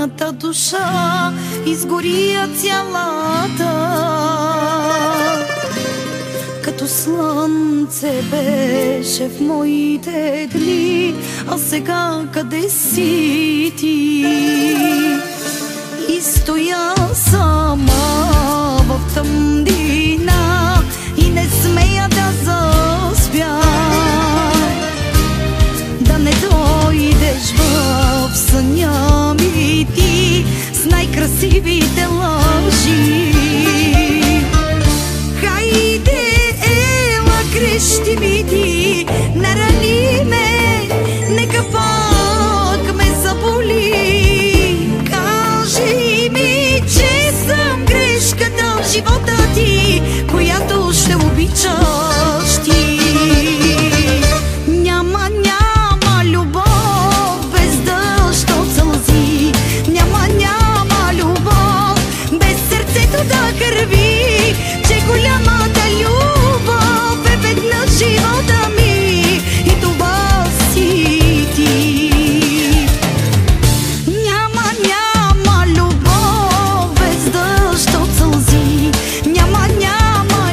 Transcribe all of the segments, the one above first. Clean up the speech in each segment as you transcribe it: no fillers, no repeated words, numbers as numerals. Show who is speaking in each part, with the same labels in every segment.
Speaker 1: моята душа изгоря цялата. Като слънце беше в моите дни, а сега къде си ти? И стоя сама в тъмнина и не смея да заспя, да не дойдеш в съня ми ти с най-красивите лъжи. Хайде, ела, крещи ми ти, нарани ме, нека пак ме заболи. Кажи ми, че съм грешката в живота ти, която ще обичаш ти. Няма любов без дъжд от сълзи, няма любов без сърцето да кърви, че голямата любов е веднъж живота ми и това си ти. Няма любов без дъжд от сълзи, няма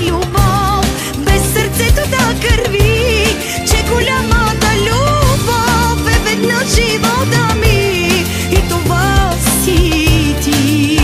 Speaker 1: любов без сърцето да кърви, че голямата любов е веднъж живота ми и това си ти.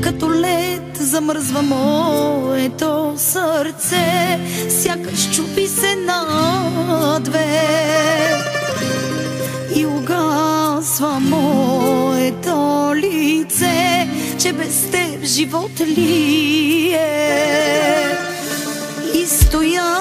Speaker 1: Като лед замръзва моето сърце, сякаш чупи се на две и угасва моето лице, че без теб живот ли е? И стоя